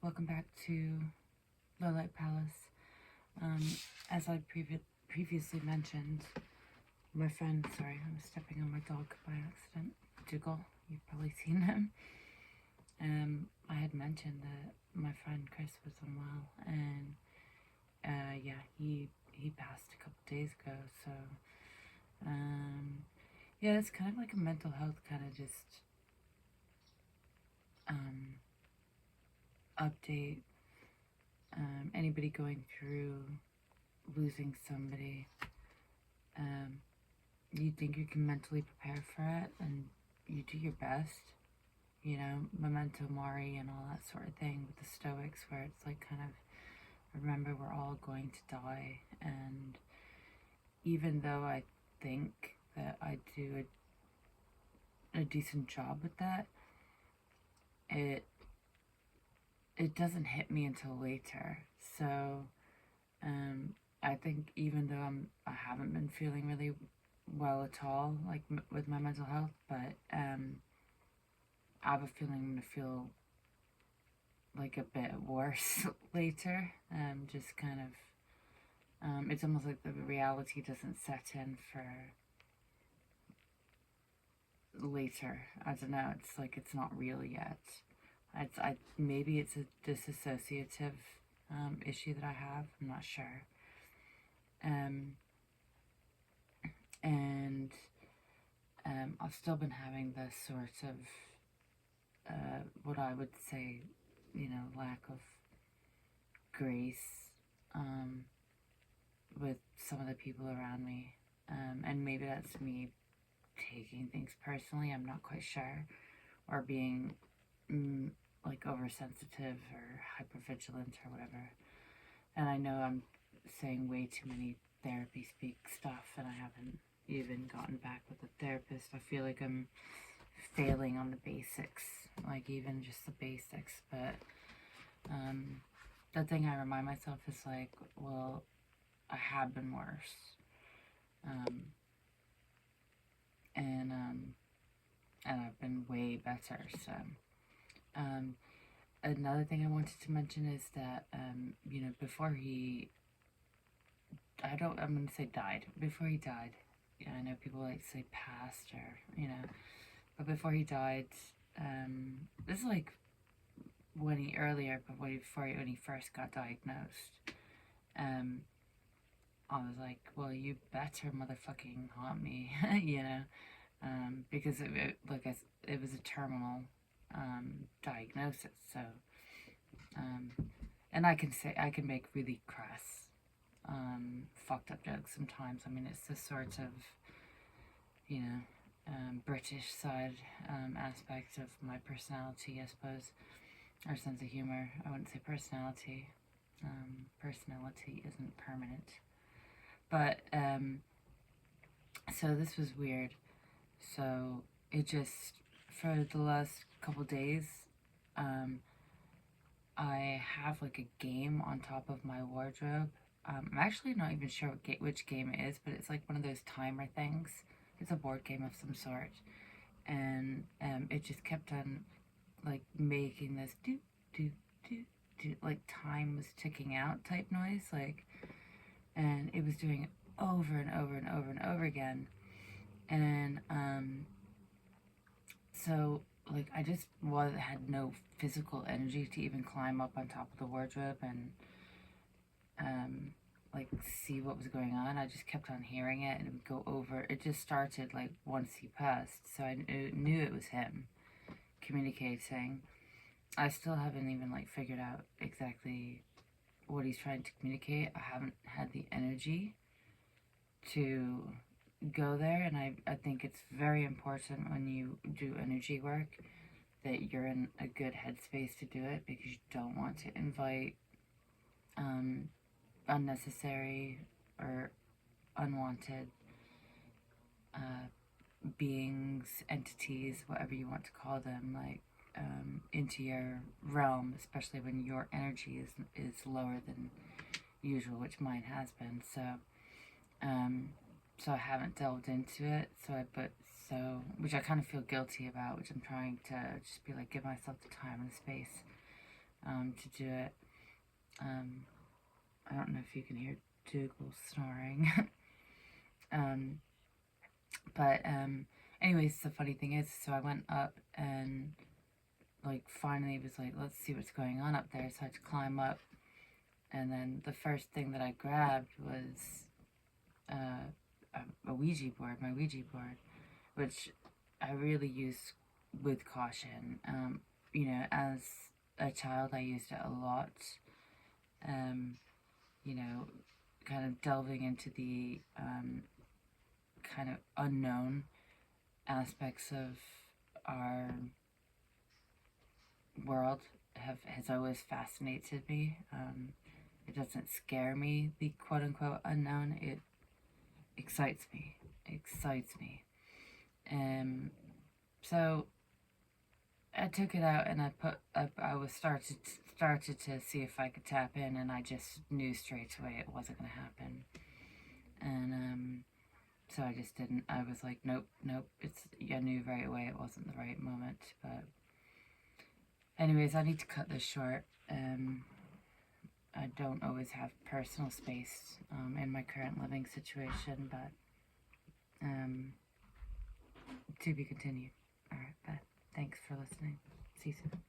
Welcome back to Low Light Palace. As I previously mentioned, my friend, sorry, I'm stepping on my dog by accident, Jiggle, you've probably seen him. I had mentioned that my friend Chris was unwell, and yeah, he passed a couple days ago, so yeah, it's kind of like a mental health kind of just update. Anybody going through losing somebody, you think you can mentally prepare for it, and you do your best, you know, memento mori and all that sort of thing with the Stoics, where it's like kind of remember we're all going to die. And even though I think that I do a decent job with that, it doesn't hit me until later. So I think even though I haven't been feeling really well at all, like with my mental health, but I have a feeling I'm gonna feel like a bit worse later. Just kind of, it's almost like the reality doesn't set in for later. I don't know. It's like it's not real yet. Maybe it's a disassociative issue that I have. I'm not sure. And I've still been having this sort of what I would say, you know, lack of grace with some of the people around me, and maybe that's me taking things personally. I'm not quite sure, or being like oversensitive or hypervigilant or whatever. And I know I'm saying way too many therapy speak stuff, and I haven't even gotten back with a therapist. I feel like I'm failing on the basics, like even just the basics. But the thing I remind myself is like, well, I have been worse, and I've been way better. So another thing I wanted to mention is that you know, before he, I'm gonna say died. Before he died, yeah, I know people like to say passed, or you know, but before he died, this is like when he first got diagnosed. I was like, well, you better motherfucking haunt me, you know, because it was a terminal diagnosis. So, and I can make really crass, fucked up jokes sometimes. I mean, it's this sort of, you know, British side aspect of my personality, I suppose, or sense of humor. I wouldn't say personality. Personality isn't permanent. But, so this was weird. So it just, for the last couple days, I have like a game on top of my wardrobe. I'm actually not even sure which game it is, but it's like one of those timer things. It's a board game of some sort. And it just kept on like making this do do do do, like time was ticking out type noise, like, and it was doing it over and over and over and over again. And so like I just had no physical energy to even climb up on top of the wardrobe and like see what was going on. I just kept on hearing it, and it would go over. It just started like once he passed, so I knew it was him communicating. I still haven't even like figured out exactly what he's trying to communicate. I haven't had the energy to go there, and I think it's very important when you do energy work that you're in a good headspace to do it, because you don't want to invite unnecessary or unwanted beings, entities, whatever you want to call them, like into your realm, especially when your energy is lower than usual, which mine has been. So so I haven't delved into it. Which I kind of feel guilty about, which I'm trying to just be like, give myself the time and the space. to do it. I don't know if you can hear Dougal snoring. But anyways, the funny thing is, so I went up and like finally was like, let's see what's going on up there. So I had to climb up, and then the first thing that I grabbed was a Ouija board, my Ouija board, which I really use with caution. You know, as a child, I used it a lot. You know, kind of delving into the kind of unknown aspects of our world has always fascinated me. It doesn't scare me, the quote unquote unknown. It excites me. It excites me. So I took it out and I was started to see if I could tap in, and I just knew straight away it wasn't going to happen. And so I just didn't. I was like, nope. I knew right away it wasn't the right moment. But anyways, I need to cut this short. I don't always have personal space in my current living situation, but to be continued. All right, bye. Thanks for listening. See you soon.